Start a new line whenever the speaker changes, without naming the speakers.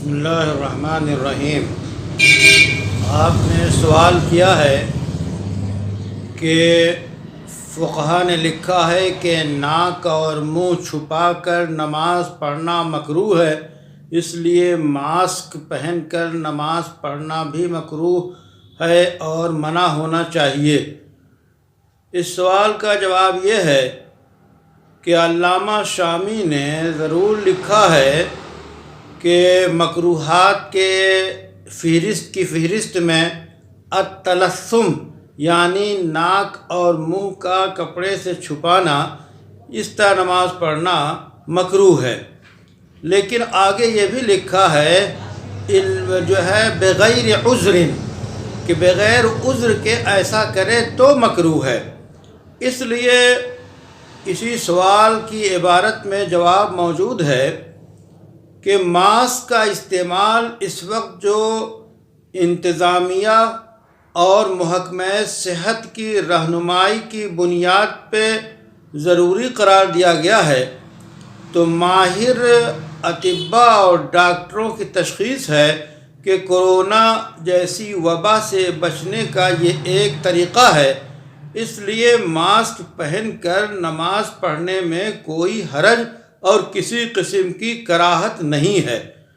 بسم اللہ الرحمن الرحیم۔ آپ نے سوال کیا ہے کہ فقہا نے لکھا ہے کہ ناک اور منہ چھپا کر نماز پڑھنا مکروہ ہے، اس لیے ماسک پہن کر نماز پڑھنا بھی مکروہ ہے اور منع ہونا چاہیے۔ اس سوال کا جواب یہ ہے کہ علامہ شامی نے ضرور لکھا ہے کہ مکروہات کے فہرست میں التلثم یعنی ناک اور منہ کا کپڑے سے چھپانا، اس طرح نماز پڑھنا مکروہ ہے۔ لیکن آگے یہ بھی لکھا ہے بغیر عذر، کہ بغیر عذر کے ایسا کرے تو مکروہ ہے۔ اس لیے اسی سوال کی عبارت میں جواب موجود ہے کہ ماسک کا استعمال اس وقت جو انتظامیہ اور محکمہ صحت کی رہنمائی کی بنیاد پہ ضروری قرار دیا گیا ہے، تو ماہر اطباء اور ڈاکٹروں کی تشخیص ہے کہ کورونا جیسی وبا سے بچنے کا یہ ایک طریقہ ہے، اس لیے ماسک پہن کر نماز پڑھنے میں کوئی حرج اور کسی قسم کی کراہت نہیں ہے۔